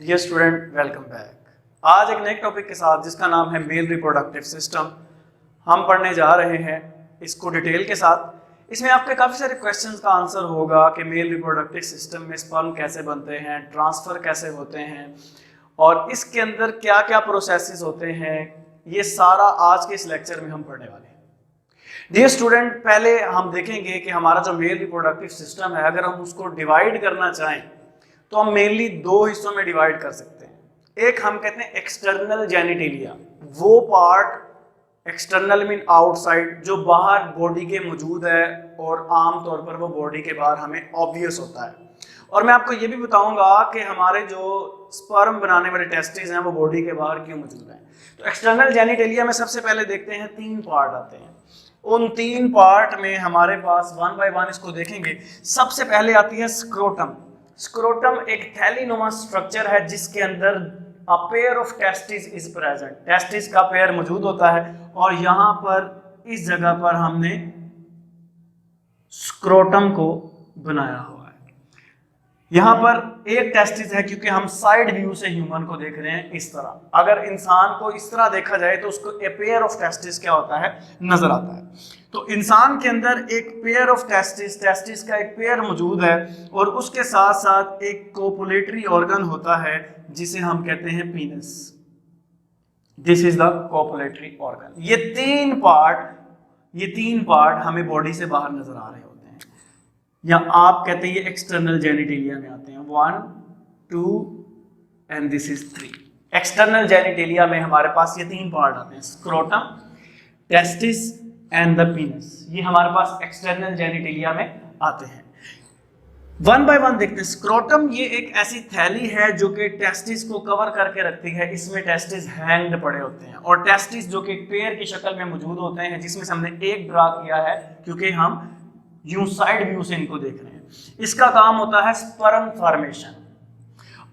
Dear student, welcome back. आज एक नए टॉपिक के साथ जिसका नाम है मेल रिप्रोडक्टिव सिस्टम हम पढ़ने जा रहे हैं इसको डिटेल के साथ। इसमें आपके काफ़ी सारे क्वेश्चंस का आंसर होगा कि मेल रिप्रोडक्टिव सिस्टम में स्पर्म कैसे बनते हैं, ट्रांसफ़र कैसे होते हैं और इसके अंदर क्या क्या प्रोसेसेस होते हैं। ये सारा आज के इस लेक्चर में हम पढ़ने वाले हैं। डियर स्टूडेंट, पहले हम देखेंगे कि हमारा जो मेल रिप्रोडक्टिव सिस्टम है, अगर हम उसको डिवाइड करना चाहें तो हम मेनली दो हिस्सों में डिवाइड कर सकते हैं। एक हम कहते हैं एक्सटर्नल जेनिटेलिया, वो पार्ट एक्सटर्नल मीन आउटसाइड जो बाहर बॉडी के मौजूद है और आम तौर पर वो बॉडी के बाहर हमें ऑब्वियस होता है। और मैं आपको ये भी बताऊंगा कि हमारे जो स्पर्म बनाने वाले टेस्टिस हैं वो बॉडी के बाहर क्यों मौजूद हैं। तो एक्सटर्नल जेनिटेलिया में सबसे पहले देखते हैं 3 पार्ट आते हैं। उन 3 पार्ट में हमारे पास वन बाय वन इसको देखेंगे। सबसे पहले आती है स्क्रोटम। स्क्रोटम एक थैलीनुमा स्ट्रक्चर है जिसके अंदर a pair of testis is present. Testis का पेयर मौजूद होता है और यहां पर इस जगह पर हमने स्क्रोटम को बनाया हुआ है। यहां पर एक टेस्टिस है क्योंकि हम साइड व्यू से ह्यूमन को देख रहे हैं इस तरह। अगर इंसान को इस तरह देखा जाए तो उसको ए पेयर ऑफ टेस्टिस क्या होता है, नजर आता है। तो इंसान के अंदर एक पेयर ऑफ टेस्टिस का एक पेयर मौजूद है और उसके साथ साथ एक कोपुलेटरी ऑर्गन होता है जिसे हम कहते हैं पीनस। This is the copulatory organ. ये तीन पार्ट हमें बॉडी से बाहर नजर आ रहे होते हैं, या आप कहते हैं ये एक्सटर्नल जेनिटेलिया में आते हैं। 1, 2 and this is 3। External genitalia में हमारे पास ये 3 पार्ट आते हैं, स्क्रोटम, टेस्टिस एंड द पीनस। ये हमारे पास एक्सटर्नल जेनिटेलिया में आते हैं। वन बाय वन देखते हैं। स्क्रोटम ये एक ऐसी थैली है जो कि टेस्टिस को कवर करके रखती है। इसमें टेस्टिस हैंग्ड पड़े होते हैं और टेस्टिस जो कि पेयर की शक्ल में मौजूद होते हैं, जिसमें से हमने एक ड्रा किया है क्योंकि हम यूं साइड व्यू से इनको देख रहे हैं। इसका काम होता है स्पर्म फॉर्मेशन।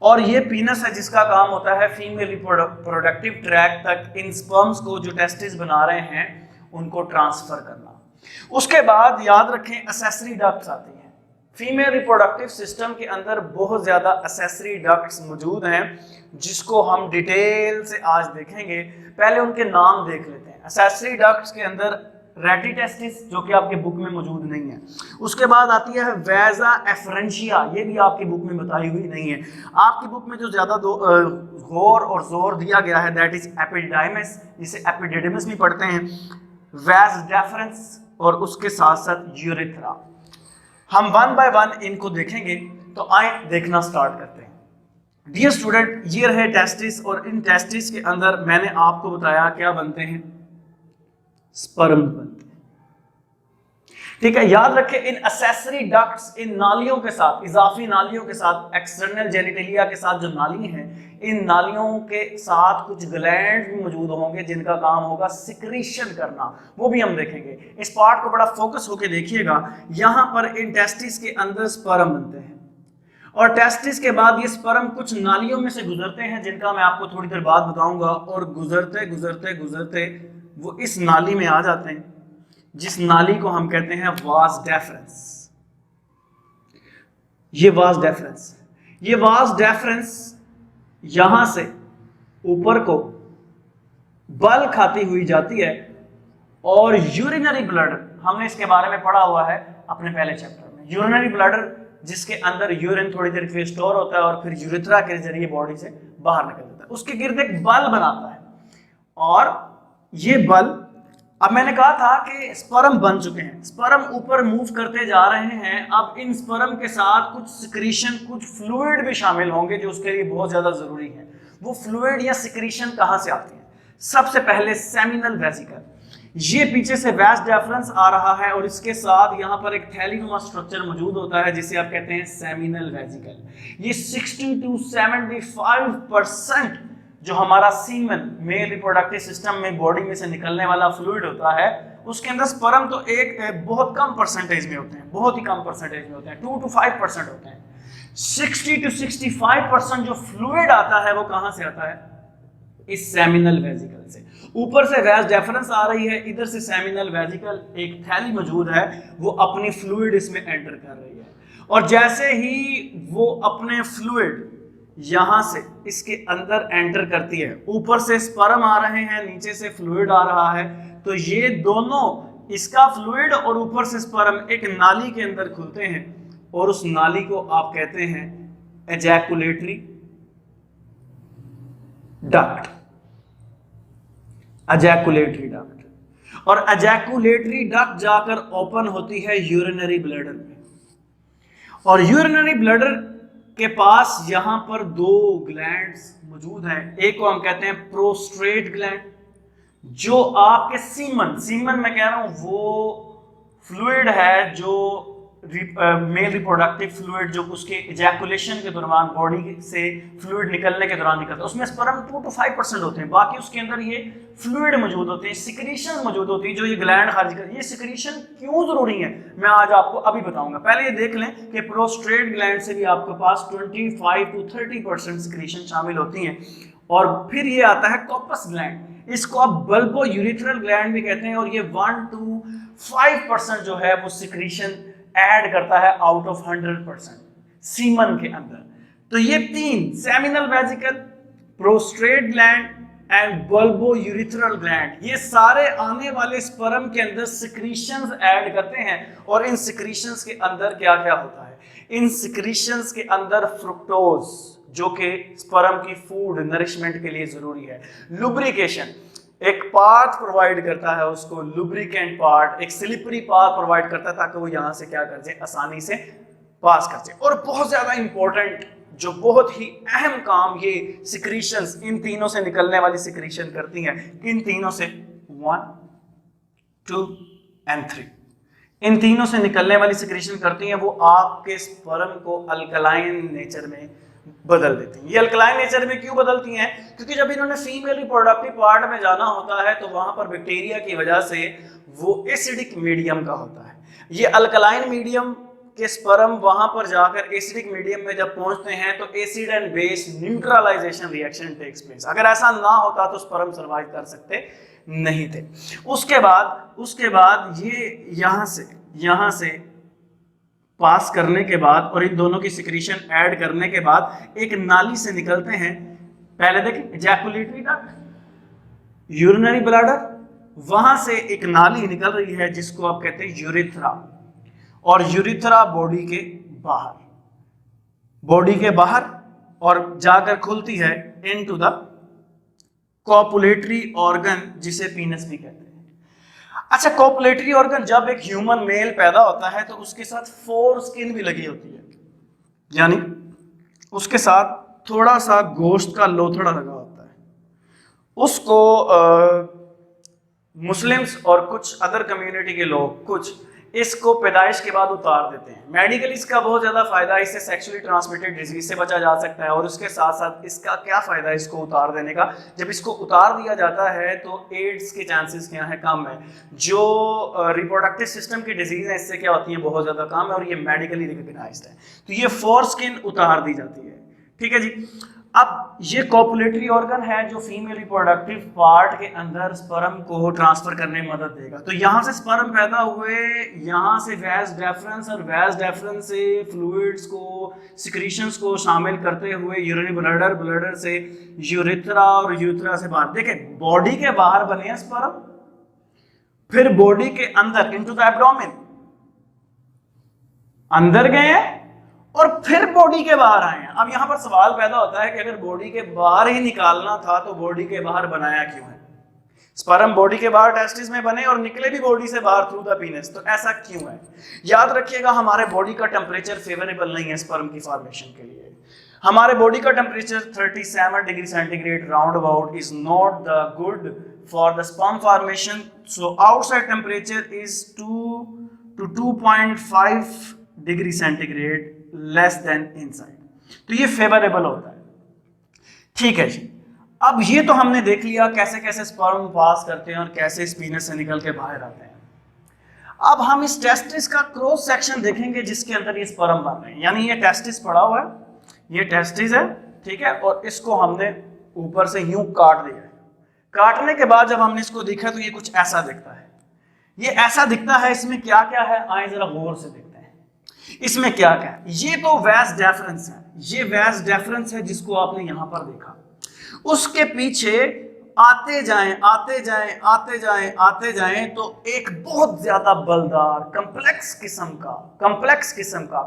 और ये पीनस है जिसका काम होता है फीमेल रिप्रोडक्टिव ट्रैक तक इन स्पर्म्स को जो टेस्टिस बना रहे हैं उनको ट्रांसफर करना। उसके बाद याद रखें एक्सेसरी डक्ट्स आती हैं। फीमेल रिप्रोडक्टिव सिस्टम के अंदर बहुत ज्यादा एक्सेसरी डक्ट्स मौजूद हैं जिसको हम डिटेल से आज देखेंगे। पहले उनके नाम देख लेते हैं। एक्सेसरी डक्ट्स के अंदर रेटी टेस्टिस जो कि आपके बुक में मौजूद नहीं है। उसके बाद आती है वेजा एफरेंशिया, ये भी आपकी बुक में बताई हुई नहीं है। आपकी बुक में जो ज्यादा गौर और जोर दिया गया है दैट इज एपिडाइमिस, जिसे एपिडिडिमिस भी पढ़ते हैं, वेज डेफरेंस और उसके साथ साथ यूरेथ्रा। हम वन बाय वन इनको देखेंगे। तो आए देखना स्टार्ट करते हैं। डियर स्टूडेंट, ये रहे टेस्टिस और इन टेस्टिस के अंदर मैंने आपको बताया क्या बनते हैं, स्पर्म बनते हैं। ठीक है, याद रखें इन एक्सेसरी डक्ट्स, इन नालियों के साथ, इजाफी नालियों के साथ, एक्सटर्नल जेनिटेलिया के साथ जो नाली हैं, इन नालियों के साथ कुछ ग्लैंड भी मौजूद होंगे जिनका काम होगा सिक्रीशन करना। वो भी हम देखेंगे। इस पार्ट को बड़ा फोकस होकर देखिएगा। यहां पर इन टेस्टिस के अंदर स्पर्म बनते हैं और टेस्टिस के बाद ये स्पर्म कुछ नालियों में से गुजरते हैं जिनका मैं आपको थोड़ी देर बाद बताऊंगा। और गुजरते गुजरते गुजरते वो इस नाली में आ जाते हैं जिस नाली को हम कहते हैं वास डेफरेंस। ये वास डेफरेंस यहां से ऊपर को बल खाती हुई जाती है और यूरिनरी ब्लडर, हमने इसके बारे में पढ़ा हुआ है अपने पहले चैप्टर में। यूरिनरी ब्लडर जिसके अंदर यूरिन थोड़ी देर के लिए स्टोर होता है और फिर यूरेथ्रा के जरिए बॉडी से बाहर निकल जाता है। उसके गिर्द एक बल बनाता है और ये बल, अब मैंने कहा था कि स्पर्म बन चुके हैं, स्पर्म ऊपर मूव करते जा रहे हैं। अब इन स्पर्म के साथ कुछ सिक्रीशन, कुछ फ्लूइड भी शामिल होंगे जो उसके लिए बहुत ज्यादा जरूरी है। वो फ्लूइड या सिक्रीशन कहां से आती है? सबसे पहले सेमिनल वेसिकल। ये पीछे से वेस डेफरेंस आ रहा है और इसके साथ यहाँ पर एक थैलीनुमा स्ट्रक्चर मौजूद होता है जिसे आप कहते हैं सेमिनल वेसिकल। ये 60 to 75% जो हमारा सीमन मेल रिप्रोडक्टिव सिस्टम में बॉडी में से निकलने वाला फ्लूइड होता है, उसके अंदर स्पर्म तो एक बहुत कम परसेंटेज में होते हैं, बहुत ही कम परसेंटेज में होते हैं, 2 to 5% होते हैं। 60 to 65% जो फ्लूइड आता है वो कहां से आता है? इस सेमिनल वेसिकल से। ऊपर से वेस डेफरेंस आ रही है, इधर से सेमिनल वेसिकल एक थैली मौजूद है, वो अपनी फ्लूइड इसमें एंटर कर रही है और जैसे ही वो अपने फ्लूइड यहां से इसके अंदर एंटर करती है, ऊपर से स्पर्म आ रहे हैं, नीचे से फ्लूइड आ रहा है, तो ये दोनों, इसका फ्लूइड और ऊपर से स्पर्म एक नाली के अंदर खुलते हैं और उस नाली को आप कहते हैं एजैकुलेटरी डक्ट। एजैकुलेटरी डक्ट, और एजैकुलेटरी डक्ट जाकर ओपन होती है यूरिनरी ब्लैडर में, और यूरिनरी ब्लैडर के पास यहां पर दो ग्लैंड्स मौजूद हैं। एक को हम कहते हैं प्रोस्ट्रेट ग्लैंड, जो आपके सीमन मैं कह रहा हूं वो फ्लूइड है जो मेल रिप्रोडक्टिव फ्लूइड जो उसके इजैकुलेशन के दौरान बॉडी से फ्लूइड निकलने के दौरान निकलता है, उसमें स्पर्म 2 to 5% होते हैं, बाकी उसके अंदर ये फ्लूइड मौजूद होते हैं, सिक्रीशन मौजूद होती है जो ये ग्लैंड खारिज कर। ये सिक्रीशन क्यों जरूरी है मैं आज आपको अभी बताऊंगा। पहले ये देख लें कि प्रोस्ट्रेट ग्लैंड से भी आपके पास 25 to 30% सिक्रीशन शामिल होती हैं। और फिर ये आता है कॉपस ग्लैंड, इसको आप बल्बो यूरिथ्रल ग्लैंड भी कहते हैं, और ये 1 to 5% जो है वो सिक्रीशन ऐड करता है आउट ऑफ 100% सीमन के अंदर। तो ये तीन, seminal vesicle, prostate gland and bulbo urethral gland, ये सारे आने वाले स्पर्म के अंदर सिक्रीशंस ऐड करते हैं। और इन सिक्रीशंस के अंदर क्या क्या होता है? इन सिक्रीशंस के अंदर फ्रुक्टोज जो कि स्पर्म की फूड नरिशमेंट के लिए जरूरी है, लुब्रिकेशन, एक पाथ प्रोवाइड करता है उसको, लुब्रिकेंट पार्ट, एक स्लिपरी पाथ प्रोवाइड करता है ताकि वो यहां से क्या कर जाए, आसानी से पास कर जाए। और बहुत ज्यादा इंपॉर्टेंट, जो बहुत ही अहम काम ये सिक्रीशंस, इन तीनों से निकलने वाली सिक्रीशन करती हैं। इन तीनों से 1, 2 and 3, इन तीनों से निकलने वाली सिक्रीशन करती हैं, वो आपके स्पर्म को अल्कलाइन नेचर में बदल देती हैं। ये अल्कलाइन नेचर में क्यों बदलती हैं? क्योंकि जब इन्होंने फीमेल रिप्रोडक्टिव पार्ट में जाना होता है तो वहां पर बैक्टीरिया की वजह से वो एसिडिक मीडियम का होता है। ये अल्कलाइन मीडियम के स्पर्म वहां पर जाकर एसिडिक मीडियम में जब पहुंचते हैं तो acid and base neutralisation reaction takes place. अगर ऐसा ना होता तो स्पर्म सर्वाइव कर सकते नहीं थे। उसके बाद ये यहां से पास करने के बाद और इन दोनों की सिक्रीशन ऐड करने के बाद एक नाली से निकलते हैं। पहले देखें, एजैकुलेटरी डक्ट, यूरिनरी ब्लैडर, वहां से एक नाली निकल रही है जिसको आप कहते हैं यूरिथ्रा, और यूरिथ्रा बॉडी के बाहर और जाकर खुलती है इनटू द कॉपुलेटरी ऑर्गन जिसे पीनस भी कहते हैं। अच्छा, कॉपुलेटरी ऑर्गन, जब एक ह्यूमन मेल पैदा होता है तो उसके साथ फोर स्किन भी लगी होती है, यानी उसके साथ थोड़ा सा गोश्त का लोथड़ा लगा होता है। उसको मुस्लिम्स और कुछ अदर कम्युनिटी के लोग कुछ इसको पैदाइश के बाद उतार देते हैं। मेडिकली इसका बहुत ज्यादा फायदा है, इससे सेक्सुअली ट्रांसमिटेड डिजीज से बचा जा सकता है। और उसके साथ साथ इसका क्या फायदा है इसको उतार देने का? जब इसको उतार दिया जाता है तो एड्स के चांसेस क्या है, कम है। जो रिप्रोडक्टिव सिस्टम की डिजीज है इससे क्या होती है, बहुत ज्यादा कम है, और ये मेडिकली रिकॉग्नाइज्ड है। तो ये फोर स्किन उतार दी जाती है, ठीक है जी। अब ये कॉपुलेटरी ऑर्गन है जो फीमेल रिप्रोडक्टिव पार्ट के अंदर स्पर्म को ट्रांसफर करने में मदद देगा। तो यहाँ से स्पर्म पैदा हुए, यहाँ से वैस डेफरेंस, और वैस डेफरेंस से फ्लूइड्स को, सिक्रीशंस को शामिल करते हुए यूरिनरी ब्लैडर, ब्लैडर से यूरिथ्रा, और यूरिथ्रा से बाहर। देखें, बॉडी के बाहर बने हैं स्पर्म, फिर बॉडी के अंदर इनटू द एब्डोमेन अंदर गए हैं, और फिर बॉडी के बाहर आए हैं। अब यहां पर सवाल पैदा होता है कि अगर बॉडी के बाहर ही निकालना था तो बॉडी के बाहर बनाया क्यों है? स्पर्म बॉडी के बाहर टेस्टिस में बने और निकले भी बॉडी से बाहर थ्रू द पीनस, तो ऐसा क्यों है? याद रखिएगा, हमारे बॉडी का टेम्परेचर फेवरेबल नहीं है स्पर्म की फॉर्मेशन के लिए। हमारे बॉडी का temperature 37 degree centigrade round about is not the good for the sperm formation. So outside temperature is 2 to 2.5 degree centigrade less than inside, तो ये फेवरेबल होता है, ठीक है जी। अब ये तो हमने देख लिया कैसे कैसे स्पर्म पास करते हैं और कैसे इस पीनस से निकल के बाहर आते हैं। अब हम इस टेस्टिस का क्रॉस सेक्शन देखेंगे जिसके अंदर ये स्पर्म बन रहे हैं। यानी ये टेस्टिस पड़ा हुआ है, ये टेस्टिस है, ठीक है, और इसको हमने ऊपर से यूं काट दिया है। काटने के बाद जब हमने इसको देखा तो ये कुछ ऐसा दिखता है। ये ऐसा दिखता है, इसमें क्या क्या है आए जरा गौर से देखते हैं। इसमें क्या क्या है? ये तो वैस डेफरेंस है, ये वैस डेफरेंस है जिसको आपने यहां पर देखा, उसके पीछे आते जाएं आते जाएं आते जाएं आते जाएं तो एक बहुत ज्यादा बलदार कंप्लेक्स किस्म का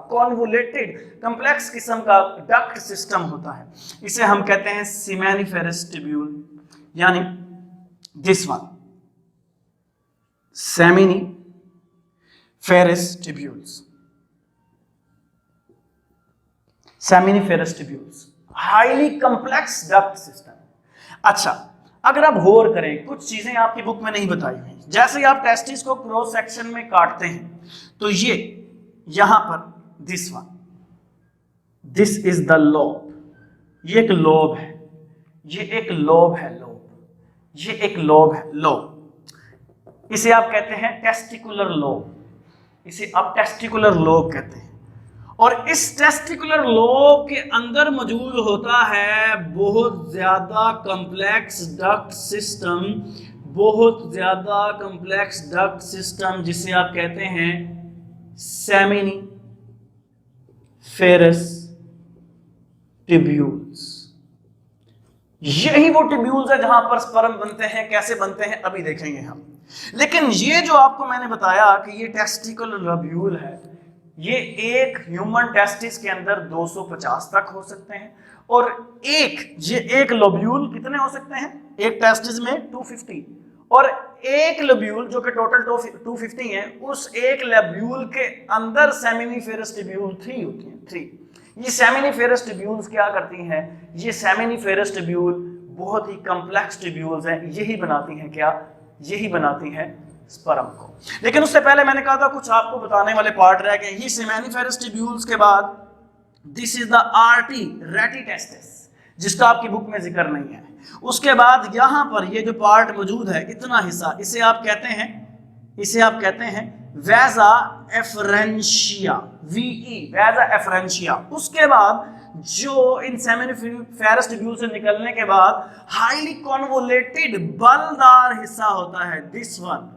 कॉन्वोलेटेड कंप्लेक्स किस्म का डक्ट सिस्टम होता है। इसे हम कहते हैं सेमिनिफेरस ट्यूब्यूल, यानी this one seminiferous tubules, highly complex duct system. अच्छा, अगर आप गौर करें, कुछ चीजें आपकी बुक में नहीं बताई हुई, जैसे ही आप टेस्टिस को क्रॉस सेक्शन में काटते हैं तो ये यहां पर this one, this is the lobe, ये एक लोब है, ये एक लोब है, ये एक लोब है, लोब। इसे आप कहते हैं टेस्टिकुलर लोब, इसे आप टेस्टिकुलर लोब कहते हैं। और इस टेस्टिकुलर लोब के अंदर मौजूद होता है बहुत ज्यादा कंप्लेक्स डक्ट सिस्टम, बहुत ज्यादा कंप्लेक्स डक्ट सिस्टम, जिसे आप कहते हैं सेमिनिफेरस ट्यूब्यूल्स। यही वो ट्यूब्यूल्स है जहां पर स्पर्म बनते हैं। कैसे बनते हैं अभी देखेंगे हम, लेकिन ये जो आपको मैंने बताया कि ये टेस्टिकुलर लोब्यूल है, ये एक ह्यूमन टेस्टिस के अंदर 250 तक हो सकते हैं, और एक लोब्यूल कितने हो सकते हैं एक टेस्टिस में 250, और एक लोब्यूल जो कि टोटल 250 है, उस एक लोब्यूल के अंदर सेमिनिफेरस ट्यूब्यूल 3 होती हैं, 3। ये सेमिनिफेरस ट्यूब्यूल्स क्या करती हैं, ये सेमिनिफेरस ट्यूब्यूल बहुत ही कॉम्प्लेक्स ट्यूब्यूल्स हैं, यही बनाती हैं क्या, यही बनाती हैं स्पर्म को। लेकिन उससे पहले मैंने कहा था कुछ आपको बताने वाले पार्ट रह गए। ये सेमिनिफेरस ट्यूब्यूल्स के बाद दिस इज द आर्टी रेटी टेस्टिस, जिसका आपकी बुक में जिक्र नहीं है। उसके बाद यहां पर ये जो पार्ट मौजूद है, इतना हिस्सा, इसे आप कहते हैं वैजा एफरेंशिया, वीई, वैजा एफरेंशिया। उसके बाद जो इन सेमिनिफेरस ट्यूब्यूल से निकलने के बाद हाईली कॉन्वोलेटेड बलदार हिस्सा होता है, this one,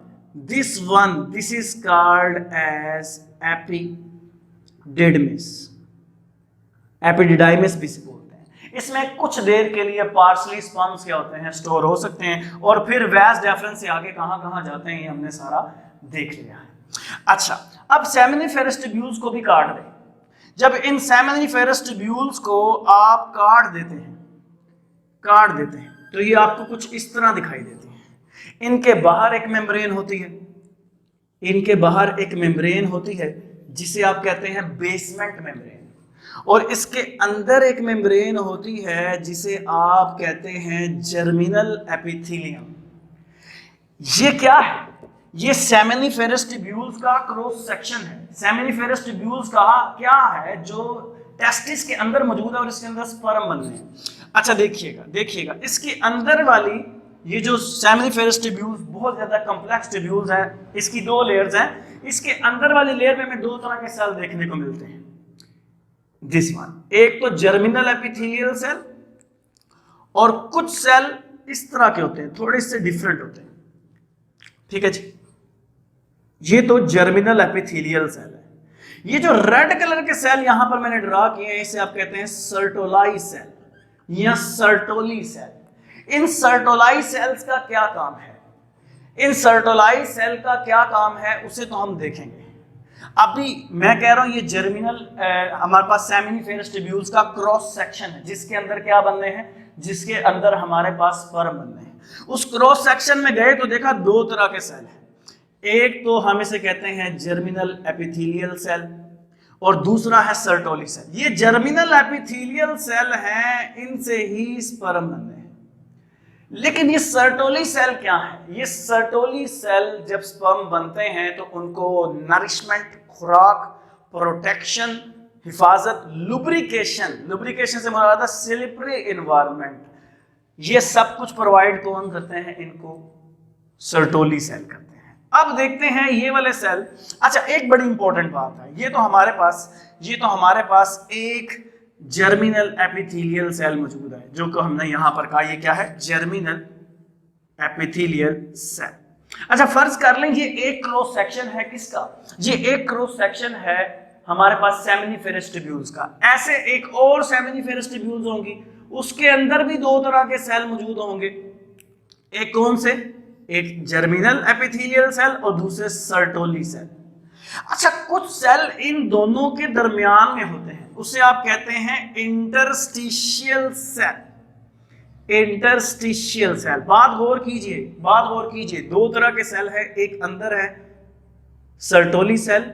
this is called as epididymis, epididymis भी बोलते हैं। इसमें कुछ देर के लिए पार्सली स्पर्म्स क्या होते हैं, स्टोर हो सकते हैं, और फिर वैस डेफरेंस से आगे कहां जाते हैं ये हमने सारा देख लिया है। अच्छा, अब सेमिनिफेरस ट्यूब्यूल्स को भी काट दें। जब इन सेमिनिफेरस ट्यूब्यूल्स को आप काट देते हैं तो ये आपको कुछ इस तरह दिखाई देती है। इनके बाहर एक मेम्ब्रेन होती है, जिसे आप कहते हैं बेसमेंट मेम्ब्रेन, और इसके अंदर एक मेम्ब्रेन होती है जिसे आप कहते हैं जर्मिनल एपिथेलियम। ये क्या है, ये सेमिनिफेरस ट्यूब्यूल्स का क्रॉस सेक्शन है। सेमिनिफेरस ट्यूब्यूल्स का क्या है, जो टेस्टिस के अंदर मौजूद है और इसके अंदर स्पर्म बनते हैं। अच्छा देखिएगा इसके अंदर वाली ये जो सेमिनिफेरस ट्यूब्यूल्स बहुत ज्यादा कॉम्प्लेक्स ट्यूब्यूल्स हैं, इसकी 2 लेयर्स हैं। इसके अंदर वाली लेयर में हमें 2 तरह के सेल देखने को मिलते हैं, दिस वन, एक तो जर्मिनल एपिथेलियल सेल, और कुछ सेल इस तरह के होते हैं, थोड़े से डिफरेंट होते हैं। ठीक है जी, ये तो जर्मिनल एपिथेलियल सेल है। ये जो रेड कलर के सेल यहां पर मैंने ड्रा किए हैं, इसे आप कहते हैं सर्टोलाई सेल या सर्टोली सेल। इन सर्टोलाई सेल्स का क्या काम है, उसे तो हम देखेंगे। अभी मैं कह रहा हूं ये जर्मिनल हमारे पास सेमिनिफेरस ट्यूब्यूल्स का क्रॉस सेक्शन है, जिसके अंदर क्या बनने हैं, जिसके अंदर हमारे पास स्पर्म बनने हैं। उस क्रॉस सेक्शन में गए तो देखा 2 तरह के सेल हैं, एक तो हम इसे कहते हैं जर्मिनल एपिथेलियल सेल, और दूसरा है सर्टोली सेल। ये जर्मिनल एपिथेलियल सेल हैं, इनसे ही स्पर्म बनने हैं। लेकिन ये सर्टोली सेल क्या है, ये सर्टोली सेल जब स्पर्म बनते हैं तो उनको नरिशमेंट, खुराक, प्रोटेक्शन, हिफाजत, लुब्रिकेशन से मुराद है स्लिपरी एनवायरनमेंट, ये सब कुछ प्रोवाइड कौन करते हैं, इनको सर्टोली सेल करते हैं। अब देखते हैं ये वाले सेल। अच्छा, एक बड़ी इंपॉर्टेंट बात है, ये तो हमारे पास एक जर्मिनल एपिथेलियल सेल मौजूद है, जो कि हमने यहां पर कहा, ये क्या है, जर्मिनल एपिथेलियल सेल। अच्छा, फर्ज कर लें ये एक क्रॉस सेक्शन है किसका, ये एक क्रॉस सेक्शन है हमारे पास सेमिनिफेरस ट्यूब्यूल्स का। ऐसे एक और सेमिनिफेरस ट्यूब्यूल्स होंगी, उसके अंदर भी दो तरह के सेल मौजूद होंगे। एक कौन से? एक जर्मिनल एपिथेलियल सेल और दूसरे सर्टोली सेल। अच्छा, कुछ सेल इन दोनों के दरमियान में होते हैं, उसे आप कहते हैं इंटरस्टिशियल सेल। इंटरस्टिशियल सेल, बात गौर कीजिए, दो तरह के सेल है, एक अंदर है सर्टोली सेल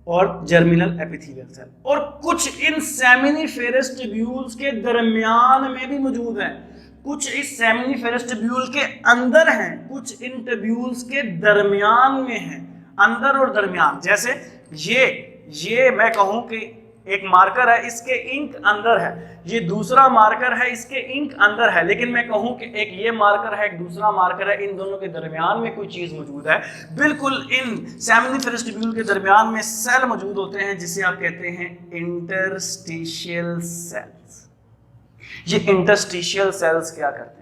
और जर्मिनल एपिथेलियल सेल, और कुछ इन सेमिनिफेरस ट्यूब्यूल्स के दरमियान में भी मौजूद है। कुछ इस सेमिनिफेरस ट्यूब्यूल के अंदर हैं, कुछ इन ट्यूब्यूल्स के दरमियान में हैं, अंदर और दरमियान। जैसे ये मैं कहूं कि एक मार्कर है, इसके इंक अंदर है, ये दूसरा मार्कर है, इसके इंक अंदर है, लेकिन मैं कहूं कि एक ये मार्कर है, एक दूसरा मार्कर है, इन दोनों के दरमियान में कोई चीज मौजूद है। बिल्कुल इन सेमिनिफेरस ट्यूब्यूल के दरमियान में सेल मौजूद होते हैं, जिसे आप कहते हैं इंटरस्टिशियल सेल्स। ये इंटरस्टिशियल सेल्स क्या करते हैं?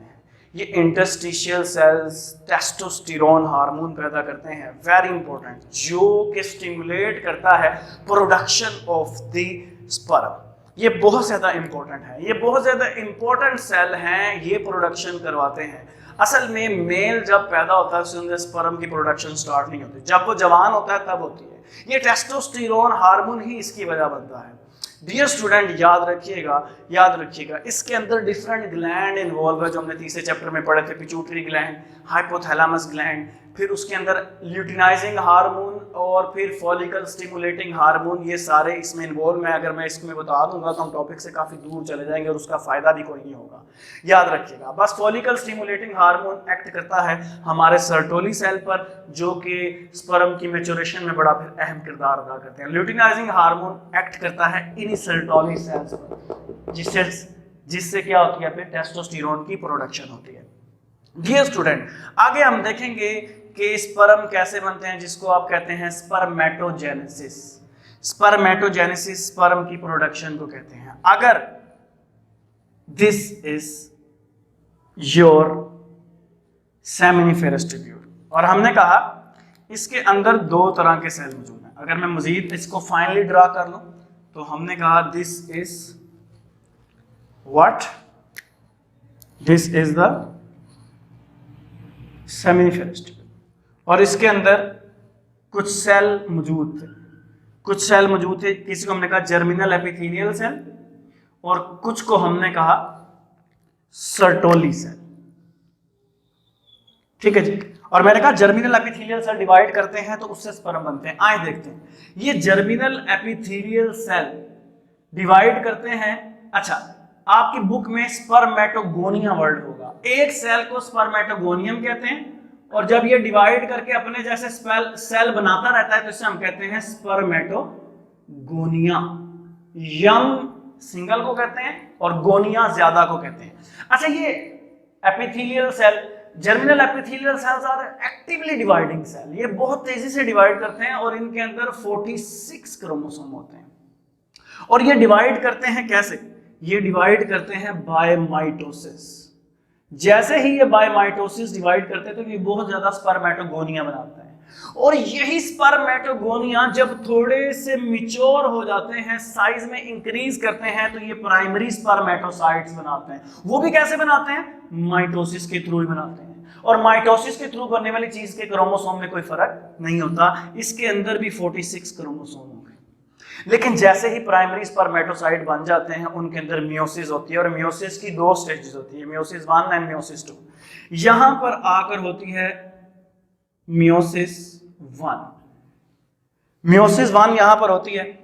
ये इंटरस्टिशियल सेल्स टेस्टोस्टेरोन हार्मोन पैदा करते हैं, वेरी इंपॉर्टेंट, जो कि स्टिमुलेट करता है प्रोडक्शन ऑफ द स्पर्म। ये बहुत ज़्यादा इंपॉर्टेंट है, ये बहुत ज़्यादा इंपॉर्टेंट सेल हैं, ये प्रोडक्शन करवाते हैं। असल में मेल जब पैदा होता है उसके अंदर स्पर्म की प्रोडक्शन स्टार्ट नहीं होती, जब वो जवान होता है तब होती है। ये टेस्टोस्टेरोन हार्मोन ही इसकी वजह बनता है। डियर स्टूडेंट, याद रखिएगा, इसके अंदर डिफरेंट ग्लैंड इन्वॉल्व है, जो हमने तीसरे चैप्टर में पढ़े थे। पिट्यूटरी ग्लैंड, हाइपोथैलेमस ग्लैंड, फिर उसके अंदर ल्यूटिनाइजिंग हार्मोन और फिर फॉलिकल स्टिमुलेटिंग हार्मोन, ये सारे इसमें इन्वॉल्व हैं। अगर मैं इसमें बता दूंगा तो हम टॉपिक से काफ़ी दूर चले जाएंगे और उसका फ़ायदा भी कोई नहीं होगा। याद रखिएगा बस, फॉलिकल स्टिमुलेटिंग हार्मोन एक्ट करता है हमारे सर्टोली सेल पर, जो कि स्पर्म की मैच्योरेशन में बड़ा फिर अहम किरदार अदा करते हैं। ल्यूटिनाइजिंग हार्मोन एक्ट करता है इन सर्टोली सेल्स पर, जिससे क्या होती है? फिर टेस्टोस्टेरोन की प्रोडक्शन होती है। डियर स्टूडेंट, आगे हम देखेंगे कि स्पर्म कैसे बनते हैं, जिसको आप कहते हैं स्पर्मेटोजेनेसिस। स्पर्मेटोजेनेसिस स्पर्म की प्रोडक्शन को कहते हैं। अगर this is your seminiferous tubule, और हमने कहा इसके अंदर दो तरह के सेल मौजूद हैं। अगर मैं मजीद इसको फाइनली ड्रा कर लूं तो हमने कहा this is what? This is the seminiferous tubule, और इसके अंदर कुछ सेल मौजूद थे। किसी को हमने कहा जर्मिनल एपिथेलियल सेल और कुछ को हमने कहा सर्टोली सेल। ठीक है जी। और मैंने कहा जर्मिनल एपिथेलियल सेल डिवाइड करते हैं तो उससे स्पर्म बनते हैं। आए देखते हैं, ये जर्मिनल एपिथेलियल सेल डिवाइड करते हैं। अच्छा, आपकी बुक में स्पर्मेटोगोनिया वर्ड होगा, एक सेल को स्पर्मेटोगोनियम कहते हैं, और जब ये डिवाइड करके अपने जैसे सेल बनाता रहता है तो इसे हम कहते हैं स्पर्मेटोगोनिया। यंग सिंगल को कहते हैं और गोनिया ज्यादा को कहते हैं। अच्छा, ये epithelial cell, germinal epithelial cells are actively dividing cell, ये बहुत तेजी से डिवाइड करते हैं और इनके अंदर 46 क्रोमोसोम होते हैं। और ये डिवाइड करते हैं कैसे? ये डिवाइड करते हैं बाय माइटोसिस। जैसे ही ये बाय माइटोसिस डिवाइड करते हैं तो ये बहुत ज्यादा स्पर्मेटोगोनिया बनाते हैं, और यही स्पर्मेटोगोनिया जब थोड़े से मिच्योर हो जाते हैं, साइज में इंक्रीज करते हैं, तो ये प्राइमरी स्पर्मेटोसाइट्स बनाते हैं। वो भी कैसे बनाते हैं? माइटोसिस के थ्रू ही बनाते हैं। और माइटोसिस के थ्रू बनने वाली चीज के क्रोमोसोम में कोई फर्क नहीं होता, इसके अंदर भी 46 क्रोमोसोम होंगे। लेकिन जैसे ही प्राइमरी स्पर्मेटोसाइट बन जाते हैं, उनके अंदर मियोसिस होती है, और मियोसिस की दो स्टेजेस होती है, मियोसिस 1 एंड मियोसिस 2। यहां पर आकर होती है मियोसिस 1। मियोसिस 1 यहां पर होती है,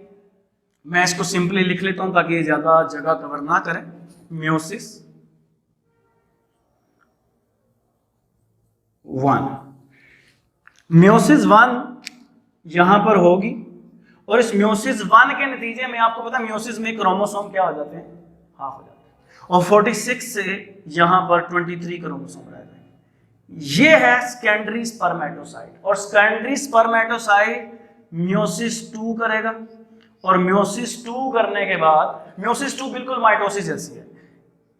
मैं इसको सिंपली लिख लेता हूं ताकि ये ज्यादा जगह कवर ना करें। मियोसिस 1, मियोसिस 1 यहां पर होगी, और इस मियोसिस 1 के नतीजे में आपको पता है मियोसिस में क्रोमोसोम क्या हो जाते हैं? हाफ हो जाते हैं, और 46 से यहां पर 23 क्रोमोसोम रह जाएंगे। ये है सेकेंडरी स्पर्मेटोसाइट, और सेकेंडरी स्पर्मेटोसाइट मियोसिस 2 करेगा, और मियोसिस 2 करने के बाद, मियोसिस 2 बिल्कुल माइटोसिस जैसी है,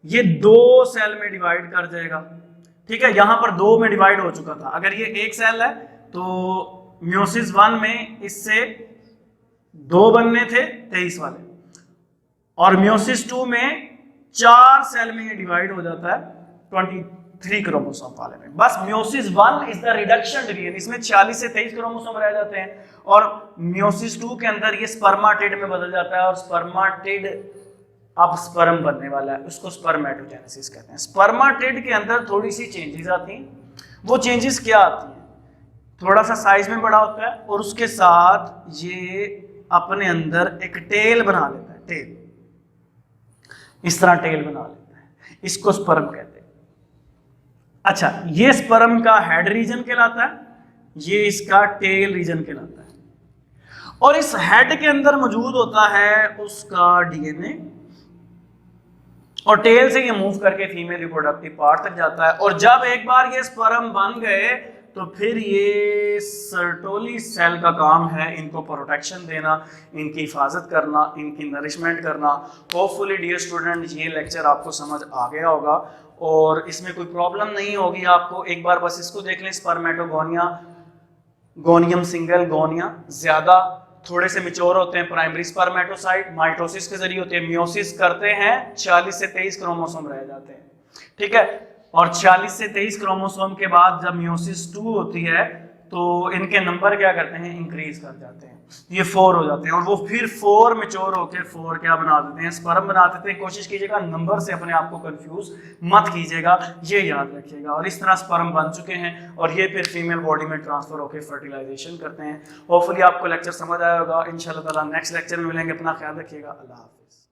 ये 2 सेल में डिवाइड कर जाएगा। ठीक है, यहां पर 2 में डिवाइड हो चुका था। अगर ये एक सेल है तो मियोसिस 1 में इससे 2 बनने थे 23 वाले, और मियोसिस 2 में 4 सेल में ये डिवाइड हो जाता है 23 क्रोमोसोम वाले में। बस meiosis 1 is the reduction division, इसमें 46 से 23 क्रोमोसोम रह जाते हैं, और मियोसिस 2 के अंदर ये स्पर्माटिड में बदल जाता है, और स्पर्माटिड अब स्पर्म बनने वाला है, उसको स्पर्मेटोजेनेसिस कहते हैं। स्पर्माटिड के अंदर थोड़ी सी चेंजेस आती हैं। वो चेंजेस क्या आती हैं? थोड़ा सा साइज में बड़ा होता है, और उसके साथ ये अपने अंदर एक टेल बना लेता है, टेल, इस तरह टेल बना लेता है, इसको स्पर्म कहते हैं। अच्छा, ये स्पर्म का हेड रीजन कहलाता है, ये इसका टेल रीजन कहलाता है, और इस हेड के अंदर मौजूद होता है उसका डीएनए, और टेल से ये मूव करके फीमेल रिप्रोडक्टिव पार्ट तक जाता है। और जब एक बार ये स्पर्म बन गए तो फिर ये सर्टोली सेल का काम है इनको प्रोटेक्शन देना, इनकी हिफाजत करना, इनकी नरिशमेंट करना। होपफुली डियर स्टूडेंट ये लेक्चर आपको समझ आ गया होगा और इसमें कोई प्रॉब्लम नहीं होगी आपको। एक बार बस इसको देख लें, स्पर्मेटोगोनिया, गोनियम सिंगल, गोनिया ज़्यादा थोड़े से मिच्योर होते हैं, प्राइमरी स्पर्मेटोसाइट माइटोसिस के जरिए होते हैं, मियोसिस करते हैं, 40 से 23 क्रोमोसोम रह जाते हैं, ठीक है। और 40 से 23 क्रोमोसोम के बाद जब मियोसिस 2 होती है तो इनके नंबर क्या करते हैं, इंक्रीज कर जाते हैं, ये 4 हो जाते हैं, और वो फिर 4 मैच्योर होकर 4 क्या बना देते हैं, स्पर्म बना देते हैं। कोशिश कीजिएगा नंबर से अपने आप को कंफ्यूज मत कीजिएगा, ये याद रखिएगा। और इस तरह स्पर्म बन चुके हैं और ये फिर फीमेल बॉडी में ट्रांसफर होकर फर्टिलाइजेशन करते हैं। होपफुली आपको लेक्चर समझ आया होगा। इंशाल्लाह ताला नेक्स्ट लेक्चर में मिलेंगे। अपना ख्याल रखिएगा। अल्लाह हाफिज़।